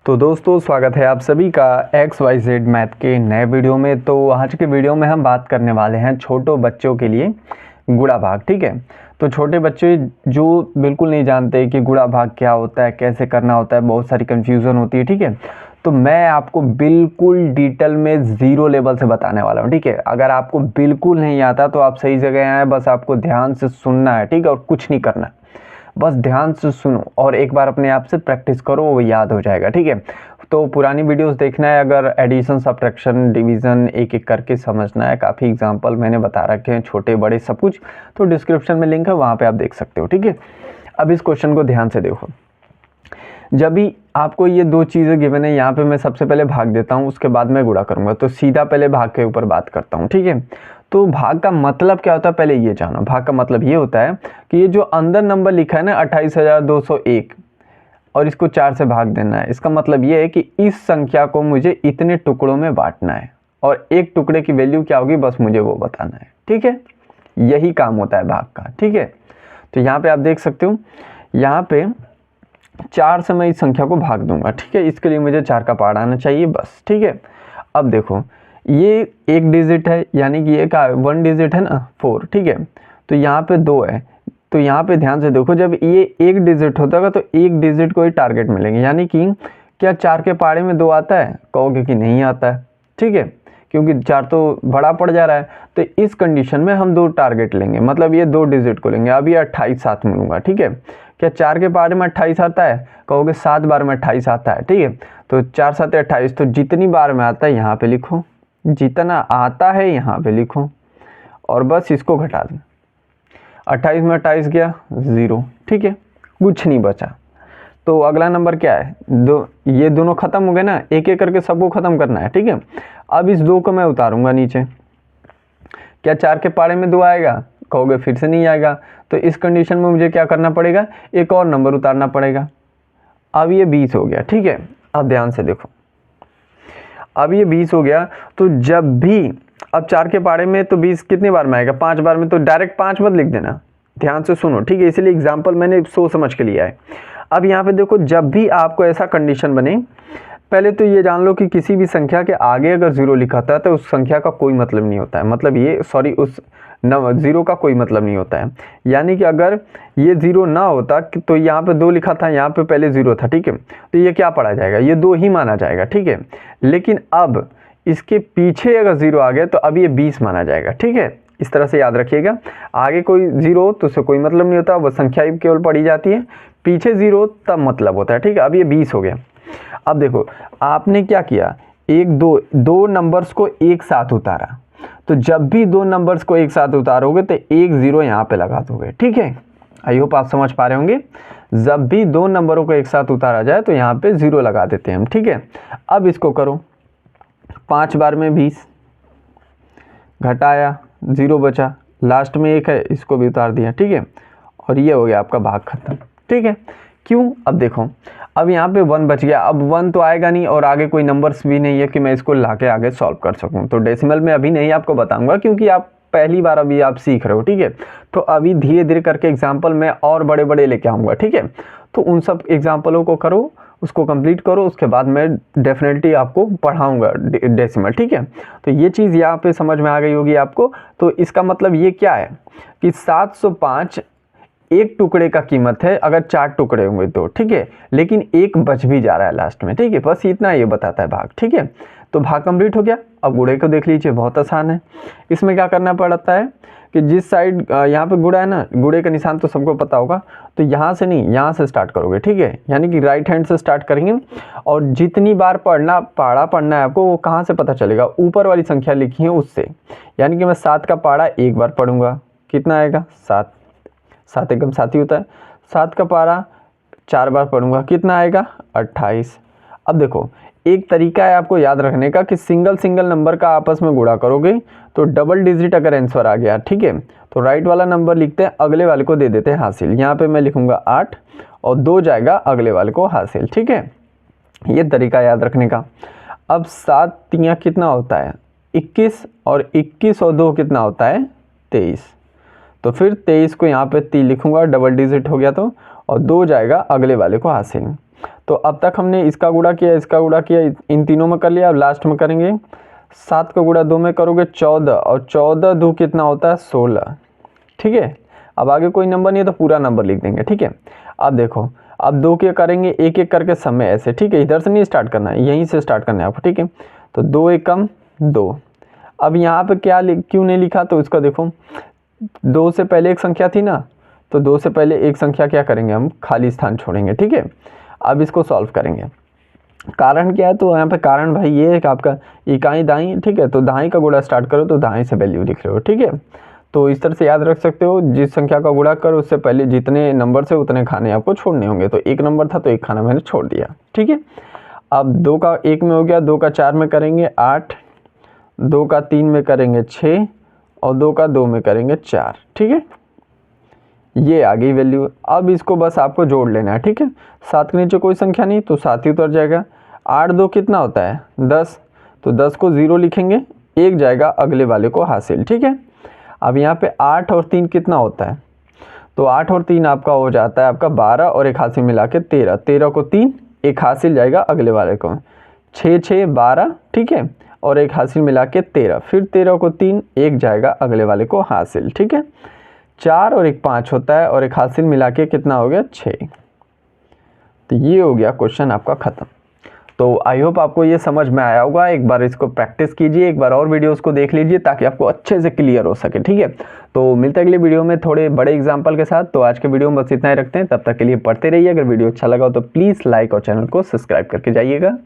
तो दोस्तों स्वागत है आप सभी का XYZ मैथ के नए वीडियो में। तो आज के वीडियो में हम बात करने वाले हैं छोटे बच्चों के लिए गुणा भाग। ठीक है, तो छोटे बच्चे जो बिल्कुल नहीं जानते कि गुणा भाग क्या होता है, कैसे करना होता है, बहुत सारी कन्फ्यूज़न होती है। ठीक है, तो मैं आपको बिल्कुल डिटेल में ज़ीरो लेवल से बताने वाला हूँ। ठीक है, अगर आपको बिल्कुल नहीं आता तो आप सही जगह आए, बस आपको ध्यान से सुनना है। ठीक है, और कुछ नहीं करना, बस ध्यान से सुनो और एक बार अपने आप से प्रैक्टिस करो, वो याद हो जाएगा। ठीक है, तो पुरानी वीडियोस देखना है, अगर एडिशन सब्ट्रैक्शन डिवीज़न एक एक करके समझना है, काफ़ी एग्जांपल मैंने बता रखे हैं, छोटे बड़े सब कुछ, तो डिस्क्रिप्शन में लिंक है, वहाँ पे आप देख सकते हो। ठीक है, अब इस क्वेश्चन को ध्यान से देखो। जब भी आपको ये दो चीज़ें गिवन है, यहाँ पे मैं सबसे पहले भाग देता हूँ, उसके बाद मैं गुणा करूँगा। तो सीधा पहले भाग के ऊपर बात करता हूँ। ठीक है, तो भाग का मतलब क्या होता है पहले ये जानो। भाग का मतलब ये होता है कि ये जो अंदर नंबर लिखा है ना 28,201 और इसको 4 से भाग देना है, इसका मतलब ये है कि इस संख्या को मुझे इतने टुकड़ों में बांटना है और एक टुकड़े की वैल्यू क्या होगी बस मुझे वो बताना है। ठीक है, यही काम होता है भाग का। ठीक है, तो यहाँ पे आप देख सकते हो, यहाँ पे 4 से मैं इस संख्या को भाग दूंगा। ठीक है, इसके लिए मुझे 4 का पार्ट आना चाहिए बस। ठीक है, अब देखो ये एक डिजिट है, यानी कि ये का 1 डिजिट है ना 4। ठीक है, तो यहाँ पे 2 है, तो यहाँ पे ध्यान से देखो, जब ये एक डिजिट होता है तो एक डिजिट को ही टारगेट मिलेंगे। यानी कि क्या 4 के पाड़े में 2 आता है, कहोगे कि नहीं आता है। ठीक है, क्योंकि 4 तो बड़ा पड़ जा रहा है, तो इस कंडीशन में हम 2 टारगेट लेंगे, मतलब ये 2 डिजिट को लेंगे। अब ये 28 साथ में लूँगा। ठीक है, क्या 4 के पाड़े में 28 आता है, कहोगे 7 बार में 28 आता है। ठीक है, तो 4 7 28, तो जितनी बार में आता है यहाँ पे लिखो, जितना आता है यहाँ पे लिखो और बस इसको घटा दें। 28 में 28 गया 0। ठीक है, कुछ नहीं बचा। तो अगला नंबर क्या है, ये दोनों खत्म हो गए ना, एक एक करके सबको खत्म करना है। ठीक है, अब इस 2 को मैं उतारूंगा नीचे। क्या 4 के पाड़े में 2 आएगा, कहोगे फिर से नहीं आएगा। तो इस कंडीशन में मुझे क्या करना पड़ेगा, एक और नंबर उतारना पड़ेगा। अब ये 20 हो गया। ठीक है, अब ध्यान से देखो, अब ये 20 हो गया। तो जब भी अब 4 के पाड़े में तो 20 कितनी बार में आएगा, 5 बार में, तो डायरेक्ट 5 मत लिख देना, ध्यान से सुनो। ठीक है, इसीलिए एग्जाम्पल मैंने सोच समझ के लिया है। अब यहाँ पे देखो, जब भी आपको ऐसा कंडीशन बने, पहले तो ये जान लो कि किसी भी संख्या के आगे अगर 0 लिखा था तो उस संख्या का कोई मतलब नहीं होता है, मतलब ये सॉरी उस 0 का कोई मतलब नहीं होता है। यानी कि अगर ये 0 ना होता तो यहाँ पे 2 लिखा था, यहाँ पे पहले 0 था। ठीक है, तो ये क्या पढ़ा जाएगा, ये 2 ही माना जाएगा। ठीक है, लेकिन अब इसके पीछे अगर 0 आ गया तो अब ये 20 माना जाएगा। ठीक है, इस तरह से याद रखिएगा, आगे कोई 0 हो तो उससे कोई मतलब नहीं होता, वह संख्या ही केवल पढ़ी जाती है, पीछे 0 तब मतलब होता है। ठीक है, अब ये 20 हो गया। अब देखो आपने क्या किया, दो नंबर्स को एक साथ उतारा, तो जब भी 2 नंबर्स को एक साथ उतारोगे तो एक 0 यहाँ पे लगा दोगे। ठीक है, आई होप आप समझ पा रहे होंगे, जब भी 2 नंबरों को एक साथ उतारा जाए तो यहाँ पे 0 लगा देते हैं हम। ठीक है, अब इसको करो, 5 बार में 20 घटाया 0 बचा, लास्ट में 1 है, इसको भी उतार दिया। ठीक है, और ये हो गया आपका भाग खत्म। ठीक है, क्यों, अब देखो, अब यहाँ पे 1 बच गया। अब 1 तो आएगा नहीं और आगे कोई नंबर्स भी नहीं है कि मैं इसको लाके आगे सॉल्व कर सकूँ, तो डेसिमल में अभी नहीं आपको बताऊंगा क्योंकि आप पहली बार अभी आप सीख रहे हो। ठीक है, तो अभी धीरे धीरे करके एग्जाम्पल में और बड़े बड़े लेके आऊँगा। ठीक है, तो उन सब एग्जाम्पलों को करो, उसको कंप्लीट करो, उसके बाद मैं डेफिनेटली आपको पढ़ाऊँगा डेसिमल। ठीक है, तो ये चीज़ यहाँ पे समझ में आ गई होगी आपको। तो इसका मतलब ये क्या है कि 705 एक टुकड़े का कीमत है अगर 4 टुकड़े होंगे तो। ठीक है, लेकिन एक बच भी जा रहा है लास्ट में। ठीक है, बस इतना ये बताता है भाग। ठीक है, तो भाग कंप्लीट हो गया। अब गुणे को देख लीजिए, बहुत आसान है। इसमें क्या करना पड़ता है कि जिस साइड यहाँ पे गुणा है ना, गुणे का निशान तो सबको पता होगा, तो यहाँ से नहीं, यहाँ से स्टार्ट करोगे। ठीक है, यानी कि राइट हैंड से स्टार्ट करेंगे और जितनी बार पाड़ा पढ़ना है आपको, वो कहाँ से पता चलेगा, ऊपर वाली संख्या लिखी है उससे। यानी कि मैं 7 का पाड़ा एक बार पढ़ूंगा, कितना आएगा 7, 7 एकदम 7 ही होता है। 7 का पारा 4 बार पढ़ूंगा, कितना आएगा 28। अब देखो, एक तरीका है आपको याद रखने का कि सिंगल नंबर का आपस में गुणा करोगे तो डबल डिजिट अगर आंसर आ गया, ठीक है, तो राइट वाला नंबर लिखते हैं, अगले वाले को दे देते हैं हासिल। यहाँ पे मैं लिखूंगा 8 और 2 जाएगा अगले वाले को हासिल। ठीक है, ये तरीका याद रखने का। अब 7 तियाँ कितना होता है 21, और 21 और 2 कितना होता है 23। तो फिर 23 को यहाँ पे 3 लिखूंगा, डबल डिजिट हो गया तो, और 2 जाएगा अगले वाले को हासिल। तो अब तक हमने इसका गुणा किया, इसका गुणा किया, इन तीनों में कर लिया। अब लास्ट में करेंगे 7 का गुणा 2 में करोगे 14, और 14 2 कितना होता है 16, ठीक है। अब आगे कोई नंबर नहीं है तो पूरा नंबर लिख देंगे, ठीक है। अब देखो, अब 2 के करेंगे एक एक करके समय ऐसे, ठीक है। इधर से नहीं स्टार्ट करना है, यहीं से स्टार्ट करना है आपको, ठीक है। तो 2 एकम 2। अब यहाँ पे क्या क्यों नहीं लिखा, तो इसका देखो 2 से पहले एक संख्या थी ना, तो 2 से पहले एक संख्या क्या करेंगे हम, खाली स्थान छोड़ेंगे, ठीक है। अब इसको सॉल्व करेंगे। कारण क्या है, तो यहाँ पे कारण भाई ये है कि आपका इकाई दाई, ठीक है। तो दाई का गुणा स्टार्ट करो तो दाई से वैल्यू लिख रहे हो, ठीक है। तो इस तरह से याद रख सकते हो, जिस संख्या का गुणा करो उससे पहले जितने नंबर से उतने खाने आपको छोड़ने होंगे। तो 1 नंबर था तो 1 खाना मैंने छोड़ दिया, ठीक है। अब 2 का 1 में हो गया, 2 का 4 में करेंगे 8, 2 का 3 में करेंगे 6, और 2 का 2 में करेंगे 4, ठीक है। ये आ गई वैल्यू। अब इसको बस आपको जोड़ लेना है, ठीक है। 7 के नीचे कोई संख्या नहीं तो 7 ही उतर जाएगा। 8 2 कितना होता है 10, तो 10 को 0 लिखेंगे, 1 जाएगा अगले वाले को हासिल, ठीक है। अब यहाँ पे 8 और 3 कितना होता है, तो 8 और 3 आपका हो जाता है आपका 12, और एक हासिल मिला के 13, 13 को 3, एक हासिल जाएगा अगले वाले को, 6 6 12, ठीक है। और एक हासिल मिला के 13, फिर 13 को 3, एक जाएगा अगले वाले को हासिल, ठीक है। 4 और एक 5 होता है, और एक हासिल मिला के कितना हो गया 6। तो ये हो गया क्वेश्चन आपका ख़त्म। तो आई होप आपको ये समझ में आया होगा। एक बार इसको प्रैक्टिस कीजिए, एक बार और वीडियोस को देख लीजिए ताकि आपको अच्छे से क्लियर हो सके, ठीक है। तो मिलते हैं अगले वीडियो में थोड़े बड़े एग्जाम्पल के साथ। तो आज के वीडियो में बस इतना ही रखते हैं, तब तक के लिए पढ़ते रहिए। अगर वीडियो अच्छा लगा हो तो प्लीज़ लाइक और चैनल को सब्सक्राइब करके जाइएगा।